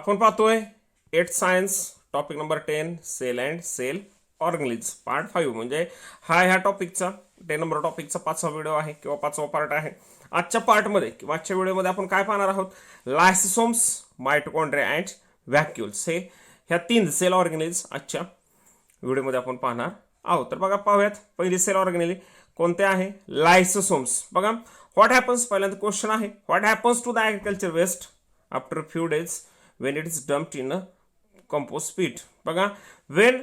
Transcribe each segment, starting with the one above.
आपण पाहतोय 8th science topic number 10 cell and cell organelles part 5 म्हणजे ह्या टॉपिकचा 10 नंबर टॉपिकचा 5वा व्हिडिओ आहे किंवा 5वा पार्ट आहे. आजच्या पार्टमध्ये किंवा आजच्या व्हिडिओमध्ये आपण काय पाहणार आहोत, लायसोसोम्स, मायटोकॉन्ड्रिया अँड व्हॅक्युल्स हे ह्या 3 सेल ऑर्गॅनिज आजच्या व्हिडिओमध्ये आपण पाहणार आहोत. तर बघा पाहूयात. पहिली सेल ऑर्गॅनिज कोणते आहे, लायसोसोम्स. बघा व्हॉट हॅपन्स, पहिल्यांदा क्वेश्चन आहे, what happens to the agriculture waste after few days when it is dumped in a compost pit. बघा, when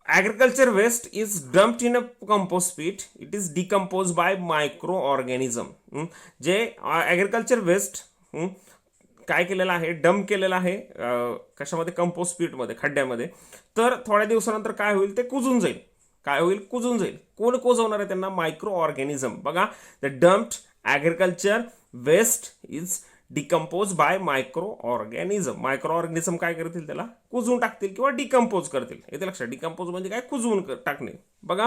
agriculture waste is dumped in a compost pit, it is decomposed by microorganism. जे agriculture waste काय केलेलं आहे, dump केलेलं आहे कशामध्ये, compost पीटमध्ये, खड्ड्यामध्ये. तर थोड्या दिवसानंतर काय होईल, ते कुजून जाईल. काय होईल, कुजून जाईल. कोण कुजवणार आहे त्यांना, मायक्रो ऑर्गॅनिझम. बघा, the dumped agriculture waste is decompose by microorganism. Microorganism काय करतील, त्याला कुजवून टाकतील किंवा डिकम्पोज करतील. येते लक्षात, डिकम्पोज म्हणजे काय, कुजवून टाकणे. बघा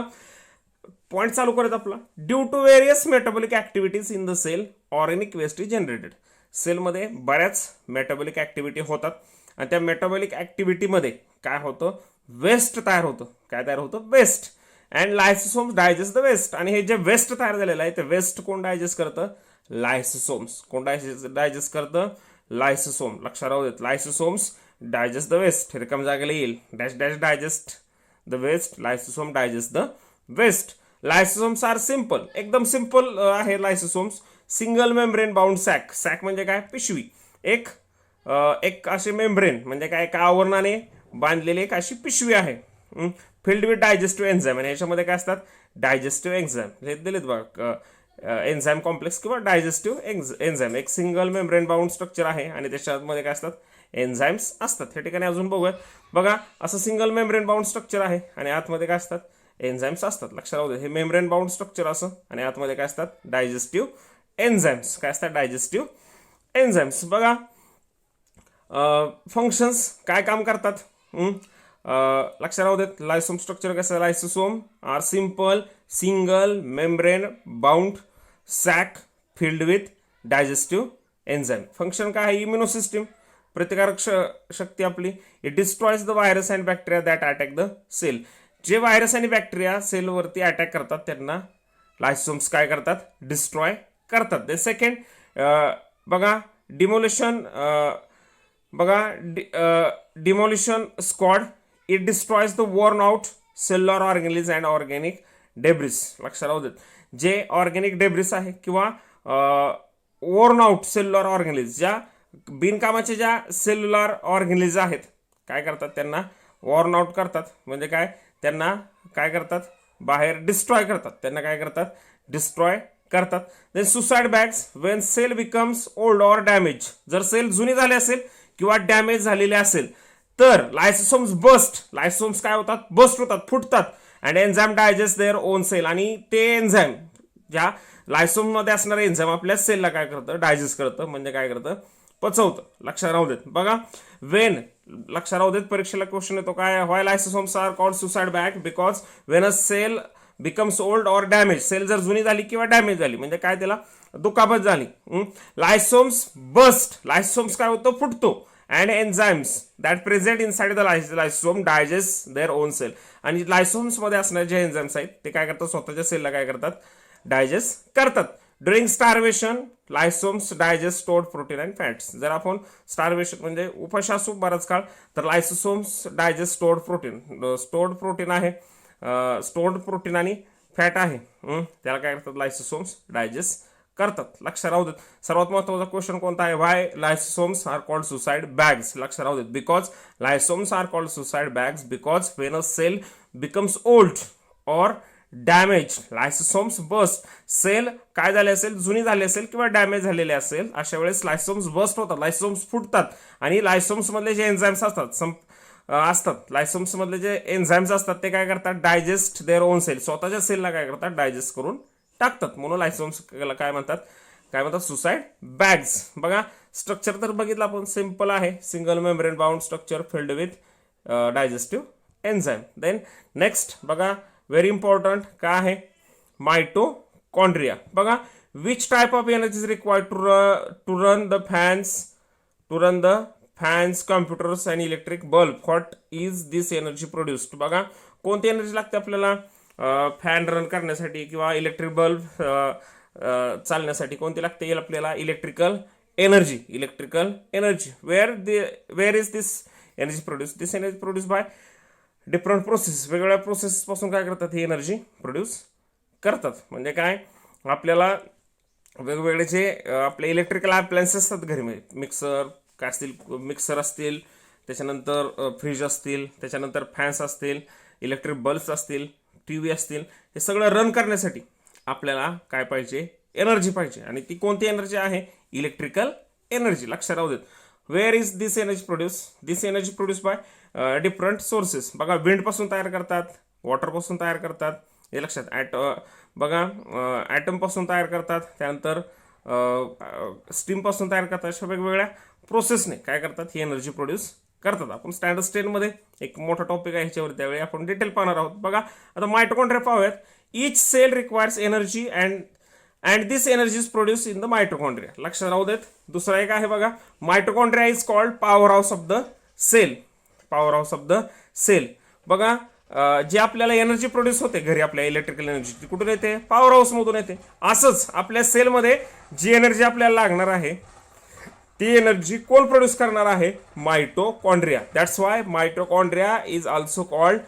पॉईंट चालू करत आपला. Due to various metabolic activities in the cell, organic waste is generated. सेलमध्ये बऱ्याच मेटाबॉलिक ऍक्टिव्हिटी होतात आणि त्या मेटाबॉलिक ऍक्टिव्हिटीमध्ये काय होतं, वेस्ट तयार होतं. काय तयार होतं, waste. And lysosomes digest the waste. आणि हे जे वेस्ट तयार झालेलं आहे ते वेस्ट कोण डायजेस्ट करतं, लायसोसोम्स. कोण डायजेस्ट करतं, लायसोसोम. लक्षात राहू देत, लायसोसोम्स डायजेस्ट द वेस्ट. रिकाम जागेला येईल, dash dash digest the waste, lysosome digest the waste. Lysosomes are simple, एकदम सिंपल आहे lysosomes. Single membrane bound sac. Sac म्हणजे काय, पिशवी. एक असे मेम्ब्रेन म्हणजे काय, एका आवरणाने बांधलेली एक अशी पिशवी आहे. Field with digestive enzyme. आणि ह्याच्यामध्ये काय असतात, डायजेस्टिव्ह एन्झाईम हे दिलेत बघा. एन्झाईम कॉम्प्लेक्स किंवा डायजेस्टिव्ह एन्झाईम. एक सिंगल मेम्ब्रेन बाउंड स्ट्रक्चर आहे आणि त्याच्यामध्ये काय असतात, एन्झाईम्स असतात. त्या ठिकाणी अजून बघूयात. बघा, असं सिंगल मेम्ब्रेन बाउंड स्ट्रक्चर आहे आणि आतमध्ये काय असतात, एन्झाईम्स असतात. लक्षात राहू दे, हे मेम्ब्रेन बाउंड स्ट्रक्चर असं आणि आतमध्ये काय असतात, डायजेस्टिव्ह एन्झाईम्स. काय असतात, डायजेस्टिव्ह एन्झाईम्स. बघा फंक्शन्स काय काम करतात, लक्षात राहू देत. लायसोम स्ट्रक्चर कसं, lysosome are simple single membrane bound sac filled with digestive enzyme. Function काय आहे, इम्युनो सिस्टीम, प्रतिकारक शक्ती आपली. It destroys the virus and bacteria that attack the cell. जे व्हायरस आणि बॅक्टेरिया सेलवरती अटॅक करतात त्यांना लायसोम्स काय करतात, डिस्ट्रॉय करतात. द सेकंड बघा, डिमोलिशन. बघा demolition squad. It destroys the worn out cellular organelles and organic debris. लक्षात राहू देत, जे ऑर्गॅनिक डेब्रिस आहे किंवा वॉर्न आउट सेल्युलर ऑर्गॅनिज, ज्या बिनकामाच्या ज्या सेल्युलर ऑर्गॅनिज आहेत, काय करतात, त्यांना वॉर्न आउट करतात. म्हणजे काय, त्यांना काय करतात, बाहेर डिस्ट्रॉय करतात. त्यांना काय करतात, डिस्ट्रॉय करतात. Then suicide bags. When cell becomes old or damage. जर सेल जुनी झाली असेल किंवा डॅमेज झालेली असेल तर लायसोसोम्स बस्ट. लायसोसोम्स काय होतात, बस्ट होतात, फुटतात. And enzyme digest their own cell. आणि ते एन्झाईम, ज्या लायसोम मध्ये असणारे एन्झाईम आपल्या सेलला काय करतं, डायजेस्ट करतं. म्हणजे काय करतं, पचवतं. लक्षात राहू देत. बघा वेन, लक्षात राहू देत, परीक्षेला क्वेश्चन येतो काय, why lysosomes are called suicide bag, because when a cell becomes old or damage. Cell जर जुनी झाली किंवा डॅमेज झाली म्हणजे काय, त्याला दुखापत झाली. लायसोम्स बस्ट. लायसोम्स काय होतं, फुटतो. And enzymes that present inside the lysosome digest their own cell. आणि लायसोम्स मध्ये असणारे जे एन्झाईम्स आहेत ते काय करतात, स्वतःच्या सेलला काय करतात, डायजेस्ट करतात. During starvation lysosomes digest stored protein and fats. जर आपण स्टार्वेशन म्हणजे उपाशी असू बराच काळ तर lysosomes digest stored protein. Stored protein आहे, स्टोर्ड प्रोटीन आणि फॅट आहे, त्याला काय करतात, लायसोसोम्स डायजेस्ट करतात. लक्षात राहू देत. सर्वात महत्त्वाचा क्वेश्चन कोणता आहे, why lysosomes are called suicide bags. लक्षात राहू देत, because lysosomes are called suicide bags because when a cell becomes old or damage lysosomes burst. Cell काय झाले असेल, जुनी झाली असेल किंवा डॅमेज झालेले असेल, अशा वेळेस लायसोम्स बस्ट होतात, लायसोम्स फुटतात. आणि लायसोम्स मधले जे एन्झाईम्स असतात लायसोम्स मधले जे एन्झाईम्स असतात ते काय करतात, डायजेस्ट देअर ओन सेल. स्वतःच्या सेलला काय करतात, डायजेस्ट करून टाकतात. म्हणून लायसोम्स काय म्हणतात, सुसाइड बॅग्स. बघा स्ट्रक्चर तर बघितलं आपण, सिंपल आहे, single membrane bound structure filled with digestive enzyme. Then next बघा, व्हेरी इम्पॉर्टंट काय आहे, मायटोकॉन्ड्रिया. बघा, which type of energy is required to run the fans, computers आणि electric bulb. What is this energy produced? बघा कोणती energy लागते आपल्याला fan run करण्यासाठी किंवा इलेक्ट्रिक बल्ब चालण्यासाठी कोणती लागते आपल्याला? Electrical energy. Electrical energy. Where is this energy produce? This energy produce by different process. वेगवेगळ्या प्रोसेस पासून काय करतात ही एनर्जी प्रोड्यूस करतात. म्हणजे काय आपल्याला वेगवेगळे जे आपले इलेक्ट्रिकल अप्लायन्सेस असतात घरीमध्ये, मिक्सर काय असतील, मिक्सर असतील, त्याच्यानंतर फ्रीज असतील, त्याच्यानंतर फॅन्स असतील, इलेक्ट्रिक बल्ब्स असतील, टी व्ही असतील, हे सगळं रन करण्यासाठी आपल्याला काय पाहिजे? एनर्जी पाहिजे. आणि ती कोणती एनर्जी आहे? Electrical energy. लक्षात राहू देत. Where is this energy produce? This energy produce by different sources. बघा विंड पासून तयार करतात, वॉटर पासून तयार करतात, हे लक्षात. बघा ॲटम पासून तयार करतात, त्यानंतर स्टीम पासून तयार करतात. अशा वेगवेगळ्या प्रोसेसने काय करतात? ही एनर्जी प्रोड्यूस करतात. आपण स्टँडर्ड स्टेनमध्ये एक मोठा टॉपिक आहे ह्याच्यावर, त्यावेळी आपण डिटेल पाहणार आहोत. बघा आता मायटोकॉन्ड्रिया पाहूयात. Each cell requires energy and this energy is produce in the mitochondria. लक्षात राहू देत. दुसरा एक आहे बघा, mitochondria is called power house of the cell. Power house of the cell. बघा जे आपल्याला एनर्जी प्रोड्यूस होते घरी, आपल्या इलेक्ट्रिकल एनर्जी, ती कुठून येते? पॉवर हाऊस मधून येते. असंच आपल्या सेलमध्ये जी एनर्जी आपल्याला लागणार आहे ती एनर्जी कोण प्रोड्यूस करणार आहे? Mitochondria. That's why mitochondria is also called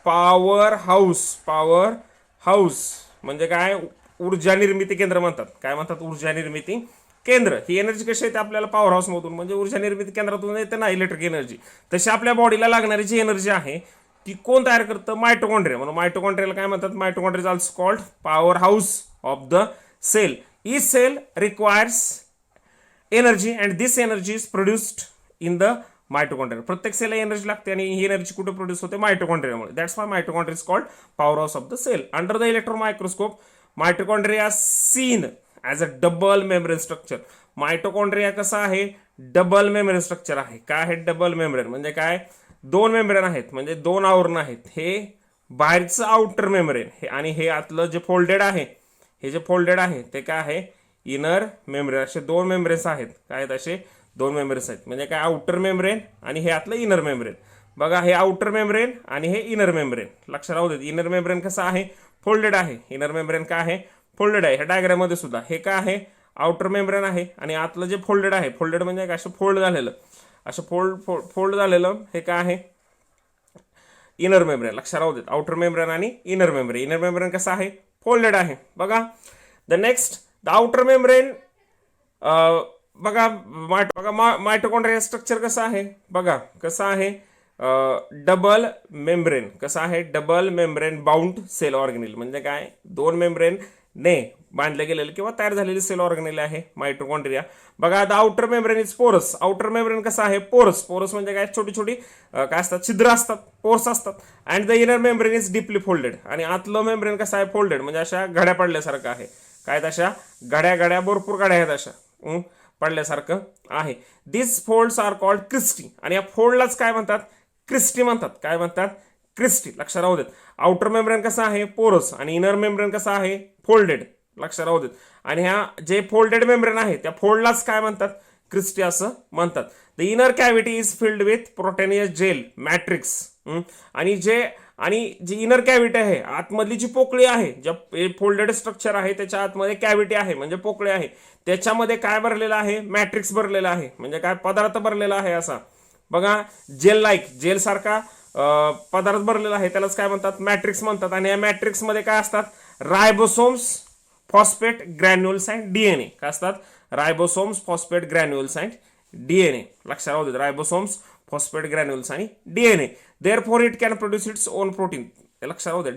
power house. Power house म्हणजे काय? ऊर्जा निर्मिती केंद्र म्हणतात. काय म्हणतात? ऊर्जा निर्मिती केंद्र. ही एनर्जी कशी येते आपल्याला? पॉवर हाऊस मधून, म्हणजे ऊर्जा निर्मिती केंद्रातून येते ना इलेक्ट्रिक एनर्जी. तशी आपल्या बॉडीला लागणारी जी एनर्जी आहे ती कोण तयार करतं? मायटोकॉन्ड्रिया. म्हणून मायटोकॉन्ड्रियाला काय म्हणतात? Mitochondria is also called power house of the cell. Each cell requires energy and this energy is produced in the mitochondria. प्रत्येक सेलला एनर्जी लागते आणि ही एनर्जी कुठे प्रोड्यूस होते? मायटोकॉन्ड्रियामुळे. That's why mitochondria is called power house of the cell. Under the electron microscope mitochondria seen as a double membrane structure. Mitochondria कसा आहे? Double membrane structure आहे. काय आहे डबल मेम्ब्रेन? म्हणजे काय? दोन मेम्ब्रेन आहेत, म्हणजे दोन आवरण आहेत. हे बाहेरचं आउटर मेम्ब्रेन हे, आणि हे आतलं जे फोल्डेड आहे, हे जे फोल्डेड आहे ते काय आहे? Inner membrane. असे दोन मेम्ब्रेन्स आहेत. काय आहेत? असे दोन मेम्ब्रेन्स आहेत. म्हणजे काय? आउटर मेम्ब्रेन आणि हे आतलं इनर मेम्ब्रेन. बघा हे आउटर मेम्ब्रेन आणि हे इनर मेम्ब्रेन. लक्षात राहू देत. इनर मेम्ब्रेन कसं आहे? फोल्डेड आहे. इनर मेम्ब्रेन काय आहे? फोल्डेड आहे. ह्या डायग्राम मध्ये सुद्धा हे काय आहे? आउटर मेम्ब्रेन आहे आणि आतलं जे फोल्डेड आहे, फोल्डेड म्हणजे काय? असं फोल्ड झालेलं, असं फोल्ड झालेलं हे काय आहे? Inner membrane. लक्षात राहू देत. आउटर मेम्ब्रेन आणि इनर मेम्ब्रेन. इनर मेम्ब्रेन कसं आहे? फोल्डेड आहे. बघा the next the outer membrane. बघा मायटोकॉन्ड्रिया स्ट्रक्चर कसं आहे? बघा कसं आहे? Double membrane. कसं आहे? Double membrane bound cell organelle. म्हणजे काय? दोन मेम्ब्रेन ने बांधले गेलेले किंवा तयार झालेली सेल ऑर्गेनेल आहे मायटोकॉन्ड्रिया. बघा द आउटर मेम्ब्रेन इज पोरस. आउटर मेम्ब्रेन कसं आहे? पोरस. पोरस म्हणजे काय? छोटी छोटी काय असतात? छिद्र असतात, पोर्स असतात. And the inner membrane is deeply folded. आणि आतलं मेम्ब्रेन कसं आहे? फोल्डेड, म्हणजे अशा घड्या पडल्यासारखं आहे. काय? अशा घड्या भरपूर घड्या आहेत अशा पडल्यासारखं आहे. दिस फोल्ड्स आर कॉल्ड क्रिस्टी. आणि या फोल्डलाच काय म्हणतात? क्रिस्टी म्हणतात. काय म्हणतात? क्रिस्टी. लक्षात राहू देत. आउटर मेम्ब्रेन कसं आहे? पोरस. आणि इनर मेम्ब्रेन कसं आहे? फोल्डेड. लक्षात राहू देत. आणि ह्या जे फोल्डेड मेम्ब्रेन आहे त्या फोल्डलाच काय म्हणतात? क्रिस्टी असं म्हणतात. The inner cavity is filled with proteinaceous gel matrix. आणि जी इनर कॅव्हिटी आहे, आतमधली जी पोकळी आहे, ज्या फोल्डेड स्ट्रक्चर आहे त्याच्या आतमध्ये कॅव्हिटी आहे म्हणजे पोकळी आहे, त्याच्यामध्ये काय भरलेलं आहे? मॅट्रिक्स भरलेला आहे. म्हणजे काय? पदार्थ भरलेला आहे असा. बघा जेल सारखा पदार्थ भरलेला आहे, त्यालाच काय म्हणतात? मॅट्रिक्स म्हणतात. आणि या मॅट्रिक्स मध्ये काय असतात? रायबोसोम्स, फॉस्फेट ग्रॅन्युल्स अँड डीएनए. काय असतात? रायबोसोम्स, फॉस्फेट ग्रॅन्युल्स अँड डीएनए. लक्षात राहू देत. रायबोसोम्स, फॉस्फेट ग्रॅन्युल्स आणि DNA. Therefore it can produce its own protein. लक्षात राहू देत.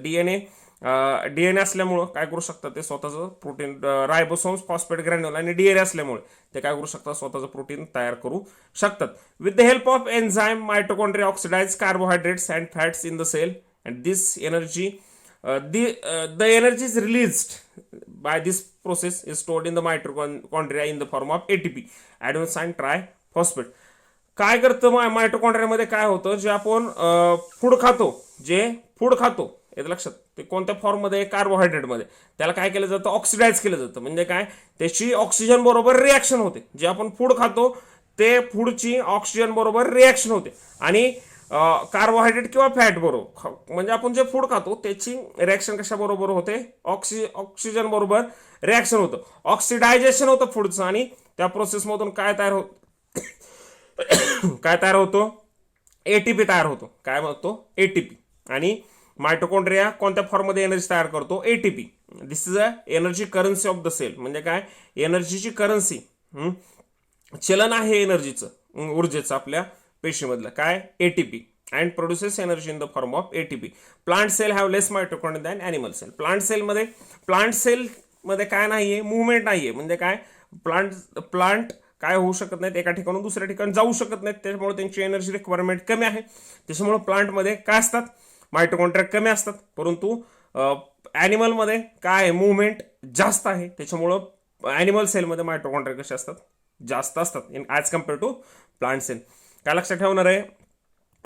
डीएनए असल्यामुळं काय करू शकतात? ते स्वतःचं प्रोटीन. रायबोसोम्स, फॉस्फेट ग्रॅन्युल आणि डीएनए असल्यामुळे ते काय करू शकतात? स्वतःचं प्रोटीन तयार करू शकतात. With the help of enzyme mitochondria oxidise carbohydrates and fats in the cell and this energy the energy is released by this process is stored in the mitochondria in the form of ATP, adenosine triphosphate. काय करतं मायटोकॉन्ड्रियामध्ये? काय होतं? जे आपण food खातो याचं लक्षात, ते कोणत्या फॉर्ममध्ये? कार्बोहायड्रेटमध्ये. त्याला काय केलं जातं? ऑक्सिडाइज केलं जातं. म्हणजे काय? त्याची ऑक्सिजन बरोबर रिॲक्शन होते. जे आपण फूड खातो ते फूडची ऑक्सिजन बरोबर रिॲक्शन होते आणि कार्बोहायड्रेट किंवा फॅट बरोबर, म्हणजे आपण जे फूड खातो त्याची रिॲक्शन कशा बरोबर होते, ऑक्सिजन बरोबर रिॲक्शन होतं, ऑक्सिडायझेशन होतं फूडचं आणि त्या प्रोसेसमधून काय तयार होत काय तयार होतो, एटीपी तयार होतो. काय म्हणतो, एटीपी. आणि मायटोकॉन्ड्रिया कोणत्या फॉर्ममध्ये एनर्जी तयार करतो, ATP. This is a energy currency of the cell. म्हणजे काय, एनर्जीची करन्सी, चलन आहे एनर्जीचं, ऊर्जेचं आपल्या पेशीमधलं काय, ATP. And produces energy in the form of ATP. Plant cell have less mitochondria than animal cell. Plant सेलमध्ये काय नाहीये, मुवमेंट नाहीये. म्हणजे काय, प्लांट काय होऊ शकत नाहीत, एका ठिकाणून दुसऱ्या ठिकाणी जाऊ शकत नाहीत, त्याच्यामुळे त्यांची एनर्जी रिक्वायरमेंट कमी आहे. त्याच्यामुळे प्लांटमध्ये काय असतात, मायटोकॉन्ड्रिया कमी असतात. परंतु ॲनिमलमध्ये काय, मुवमेंट जास्त आहे. त्याच्यामुळं ॲनिमल सेलमध्ये मायटोकॉन्ड्रिया कसे असतात, जास्त असतात in as compare to plant cell. काय लक्षात ठेवणार आहे,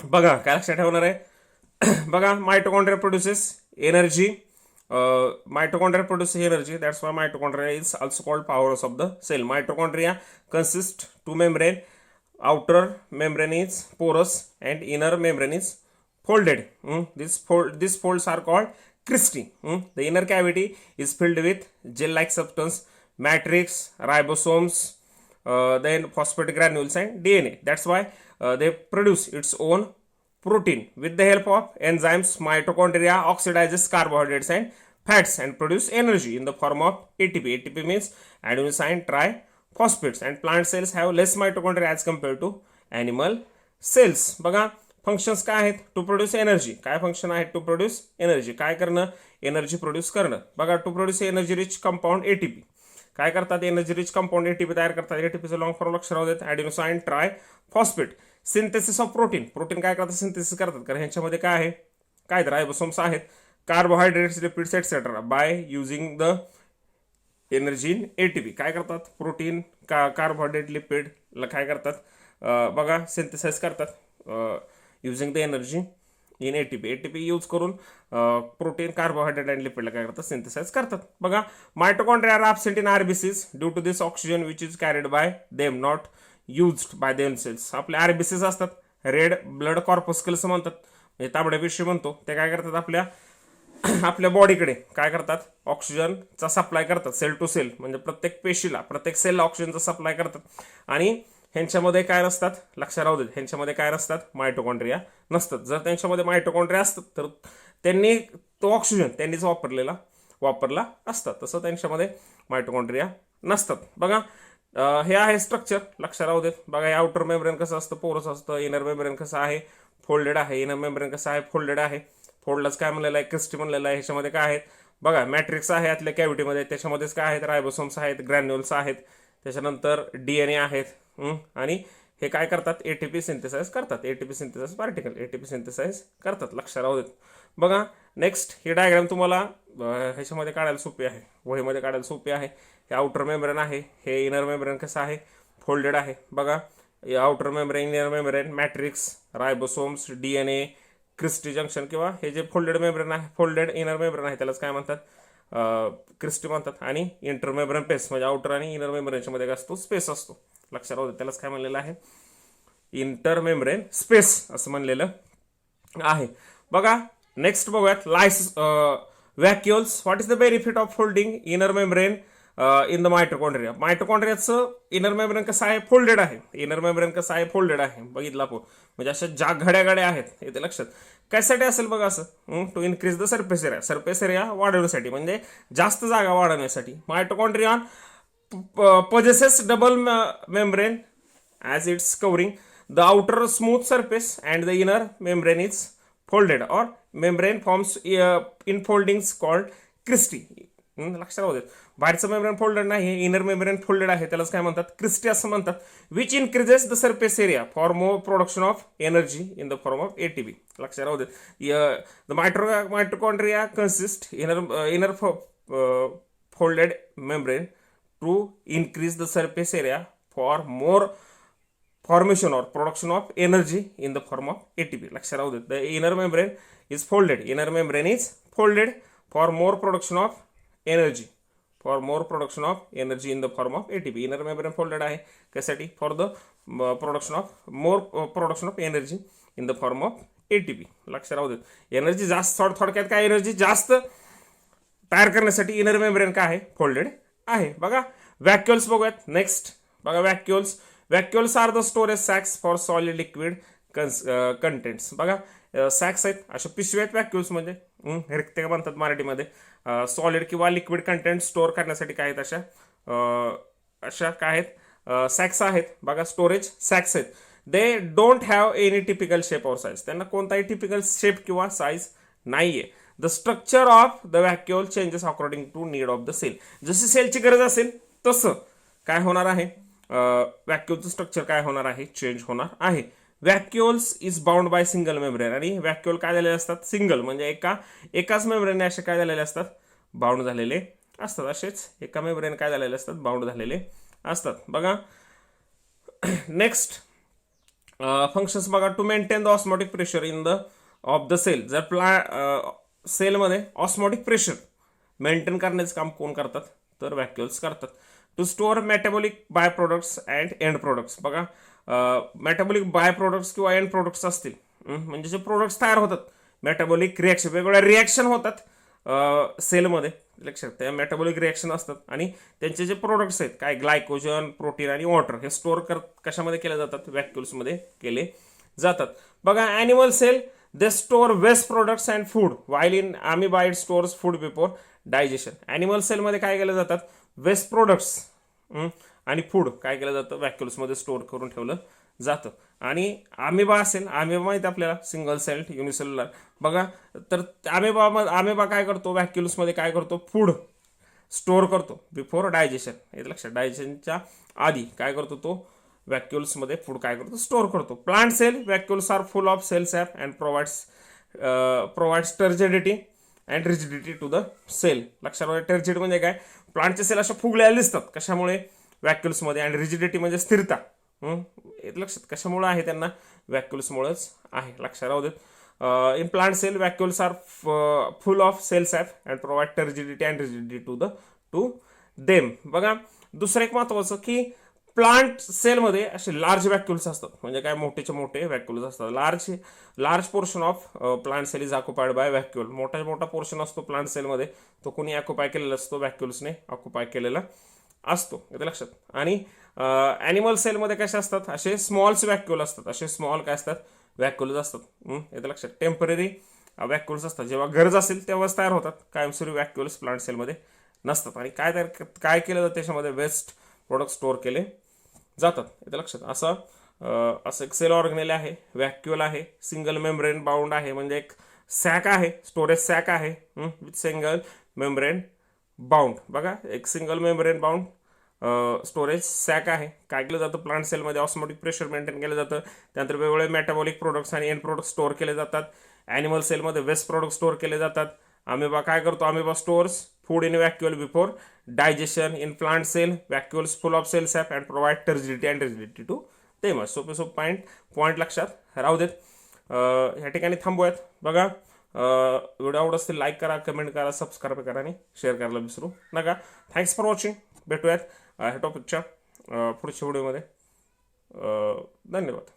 बघा काय लक्षात ठेवणार आहे बघा, mitochondria produces energy. Mitochondria produce energy. That's why mitochondria is also called powerhouse of the cell. Mitochondria consist two membrane. Outer membrane is porous and inner membrane is folded. These folds are called cristae. The inner cavity is filled with gel-like substance, matrix, ribosomes, then phosphate granules and DNA. That's why they produce its own protein. With the help of enzymes, mitochondria oxidizes carbohydrates and fats and produce energy in the form of ATP. ATP means adenosine triphosphates. And plant cells have less mitochondria as compared to animal cells. बघा functions काय आहेत, to produce energy. काय function आहेत, to produce energy. काय करणं, energy produce करणं. बघा, to produce energy rich compound ATP. काय करतात, एनर्जी रिच कंपाऊंड एटीपी तयार करतात. एटीपीचं लॉंग फॉर्म लक्ष राहू देत, adenosine triphosphate. Synthesis of protein. Protein काय करतात, सिंथेसिस करतात. कारण ह्यांच्यामध्ये काय आहे, काय रायबोसोम्स आहेत. Carbohydrates, lipids etcetera by using the energy in ATP. काय करतात, प्रोटीन कार्बोहायड्रेट लिपिडला काय करतात, बघा सिंथेसाइज करतात using the energy in ATP. ATP use करून प्रोटीन कार्बोहायड्रेट आणि लिपिडला काय करतात, सिंथेसाइज करतात. बघा, mitochondria are absent in RBCs due to this oxygen which is carried by them, not used by them cells. आपले आरबीसीज असतात, रेड ब्लड कॉर्पस्कल्स म्हणतात, म्हणजे तांबड्या पेशी म्हणतो. ते काय करतात, आपल्या बॉडीकडे काय करतात, ऑक्सिजनचा सप्लाय करतात सेल टू सेल. म्हणजे प्रत्येक पेशीला, प्रत्येक सेलला ऑक्सिजनचा सप्लाय करतात. आणि ह्यांच्यामध्ये काय नसतात, लक्षात राहू देत, ह्यांच्यामध्ये काय नसतात, मायटोकॉन्ड्रिया नसतात. जर त्यांच्यामध्ये मायटोकॉन्ड्रिया असतात तर त्यांनी तो ऑक्सिजन त्यांनीच वापरला असतात. तसं त्यांच्यामध्ये मायटोकॉन्ड्रिया नसतात. बघा, हे आहे स्ट्रक्चर, लक्षात राहू देत. बघा, हे आउटर मेम्ब्रेन कसं असतं, पोरस असतं. इनर मेम्ब्रेन कसं आहे, फोल्डेड आहे. इनर मेम्ब्रेन कसं आहे, फोल्डेड आहे. फोल्डलाच काय म्हणलेलं आहे, क्रिस्टी म्हणलेलं आहे. ह्याच्यामध्ये काय आहेत, बघा, मॅट्रिक्स आहे आतल्या कॅव्हिटीमध्ये. त्याच्यामध्येच काय आहेत, रायबोसोम्स आहेत, ग्रॅन्युल्स आहेत. त्याच्यानंतर DNA आहेत. आणि हे काय करतात, एटीपी सिंथेसाइज करतात. ATP synthesise particle ATP synthesise करतात, लक्षात राहू देत. बघा, नेक्स्ट ही डायग्राम तुम्हाला ह्याच्यामध्ये काढायला सोपी आहे, वहीमध्ये काढायला सोपी आहे. हे आउटर मेम्ब्रेन आहे, हे इनर मेम्ब्रेन कसं आहे, फोल्डेड आहे. बघा, outer membrane, inner membrane, matrix, ribosomes, DNA, cristae junction. किंवा हे जे फोल्डेड मेम्ब्रेन आहे, फोल्डेड इनर मेम्ब्रेन आहे, त्यालाच काय म्हणतात, क्रिस्टी म्हणतात. आणि इंटर मेम्ब्रेन स्पेस, म्हणजे आउटर आणि इनर मेम्ब्रेनच्या मध्ये काय असतो, स्पेस असतो, लक्षात राहू दे. त्यालाच काय म्हणलेलं आहे, इंटर मेम्ब्रेन स्पेस असं म्हणलेलं आहे. बघा, नेक्स्ट बघूयात, vacuoles. What is the benefit of folding inner membrane in the mitochondria. मायटोकॉन्ड्रियाचं इनर मेम्ब्रेन कसं आहे, फोल्डेड आहे. इनर मेम्ब्रेन कसं आहे, फोल्डेड आहे. बघितलं आपण, म्हणजे अशा ज्या घड्या आहेत येते लक्षात. कशासाठी असेल बघा, असं to increase the surface area वाढवण्यासाठी, म्हणजे जास्त जागा वाढवण्यासाठी. Mitochondria possesses double membrane as it's covering the outer smooth surface and the inner membrane is folded or membrane forms infoldings called cristae. लक्षात राहू देत, बाहेरचं मेम्ब्रेन फोल्डेड नाही, इनर मेम्ब्रेन फोल्डेड आहे, त्यालाच काय म्हणतात, क्रिस्टी असं म्हणतात. Which increases the surface area for more production of energy in the form of ATP. लक्षात राहू देत. The mitochondria consist inner folded membrane to increase the surface area for more formation or production of energy in the form of ATP. लक्षात राहू देत. The inner membrane is folded. Inner membrane is folded for more production of energy. For more production of energy in the form of ATP. Inner membrane folded आहे कशासाठी? For the production of more production of energy in the form of ATP. लक्ष राहू देत. Energy जास्त थोडक्यात काय energy जास्त तयार करण्यासाठी इनर मेम्ब्रेन काय आहे? फोल्डेड आहे. बघा व्हॅक्युल्स बघूयात. नेक्स्ट बघा vacuoles are the storage sacs for solid liquid contents. बघा सॅक्स आहेत अशा पिशव्या आहेत व्हॅक्युल्स म्हणजे रिक्त म्हणतात मराठीमध्ये. सॉलिड किंवा लिक्विड कंटेंट स्टोअर करण्यासाठी काय आहेत अशा काय आहेत सॅक्स आहेत. बघा स्टोरेज सॅक्स आहेत. They don't have any typical shape or size. त्यांना कोणताही टिपिकल शेप किंवा साईज नाहीये. The structure of the vacuole changes according to need of the cell. जशी सेलची गरज असेल तसं काय होणार आहे? व्हॅक्युलचं स्ट्रक्चर काय होणार आहे? चेंज होणार आहे. Vacuoles is bound by single membrane. आणि व्हॅक्युल काय झालेले असतात? सिंगल म्हणजे एकाच मेम्ब्रेनने असे काय झालेले असतात? बाउंड झालेले असतात. असेच एका मेम्ब्रेन काय झालेले असतात? बाउंड झालेले असतात. बघा नेक्स्ट फंक्शन्स बघा. To maintain the osmotic pressure in the of the cell. जर सेलमध्ये ऑस्मोटिक प्रेशर मेंटेन करण्याचं काम कोण करतात? तर व्हॅक्युल्स करतात. To store metabolic by products and end products. बघा मेटाबॉलिक बाय प्रोडक्ट्स किंवा एंड प्रोडक्ट्स असतील म्हणजे जे प्रोडक्ट्स तयार होतात मेटाबॉलिक रिॲक्शन वेगवेगळ्या रिॲक्शन होतात सेलमध्ये. लक्षात त्या मेटाबॉलिक रिॲक्शन असतात आणि त्यांचे जे प्रोडक्ट्स आहेत काय ग्लायकोजन प्रोटीन आणि वॉटर हे स्टोअर कशामध्ये केले जातात? व्हॅक्युल्समध्ये केले जातात. बघा animal cell they store waste products and food while in amoeba it stores food before digestion. Animal सेलमध्ये काय केलं जातात? वेस्ट प्रोडक्ट्स आणि फूड काय केलं जातं? व्हॅक्युल्समध्ये स्टोअर करून ठेवलं जातं. आणि अमिबा असेल, अमिबा माहिती आपल्याला सिंगल सेल्ड युनिसेल्युलर. बघा तर अमिबा काय करतो? व्हॅक्युल्समध्ये काय करतो? फूड स्टोअर करतो बिफोर डायजेशन. हे लक्षात डायजेशनच्या आधी काय करतो तो? व्हॅक्युल्समध्ये फूड काय करतो? स्टोअर करतो. Plant cell vacuoles are full of cell sap and provides turgidity and rigidity to the cell. लक्षात टर्जिड म्हणजे काय? प्लांटचे सेल अशा फुगलेल्या दिसतात कशामुळे? व्हॅक्युल्समध्ये. आणि रिजिडिटी म्हणजे स्थिरता. लक्षात कशामुळे आहे? त्यांना व्हॅक्युल्समुळेच आहे. लक्षात राहू देत. In plant cell vacuoles are full of cell sap and provide turgidity and rigidity to them. बघा दुसरं एक महत्वाचं की प्लांट सेलमध्ये असे लार्ज व्हॅक्युल्स असतात म्हणजे काय? मोठेचे मोठे व्हॅक्युल्स असतात. Large portion of plant cell is occupied by vacuole. मोठा पोर्शन असतो प्लांट सेलमध्ये तो कोणी ऑक्युपाय केलेला असतो? व्हॅक्युल्सने ऑक्युपाय केलेला असतो. येते लक्षात. आणि ॲनिमल सेलमध्ये कसे असतात? असे स्मॉल्स व्हॅक्युल असतात. असे स्मॉल काय असतात? व्हॅक्युल्स असतात. येते लक्षात. टेम्पररी व्हॅक्युल्स असतात. जेव्हा गरज असेल तेव्हाच तयार होतात. कायमस्वरूपी व्हॅक्युल्स प्लांट सेलमध्ये नसतात. आणि काय केलं जातं त्याच्यामध्ये? वेस्ट प्रोडक्ट स्टोअर केले जातात. येते लक्षात. असं एक सेल ऑर्गनेल आहे, व्हॅक्युल आहे, सिंगल मेम्ब्रेन बाउंड आहे म्हणजे एक सॅक आहे, स्टोरेज सॅक आहे विथ सिंगल मेम्ब्रेन बाउंड. बघा एक single membrane bound storage sac आहे. काय केलं जातं? प्लांट सेलमध्ये ऑस्मोटिक प्रेशर मेंटेन केलं जातं. त्यानंतर वेगवेगळे मेटाबॉलिक प्रोडक्ट्स आणि एंड प्रोडक्ट स्टोअर केले जातात. ॲनिमल सेलमध्ये वेस्ट प्रोडक्ट स्टोअर केले जातात. अमिबा काय करतो? Amoeba stores food in vacuole before digestion. In plant cell vacuoles full of cell sap and provide turgidity and rigidity to them. सोपे point लक्षात राहू देत. ह्या ठिकाणी थांबूयात. बघा व्हिडिओ आवडत असतील लाईक करा, कमेंट करा, सबस्क्राईब करा आणि शेअर करायला विसरू नका. Thanks for watching. भेटूयात ह्या टॉपिकच्या पुढच्या व्हिडिओमध्ये. धन्यवाद.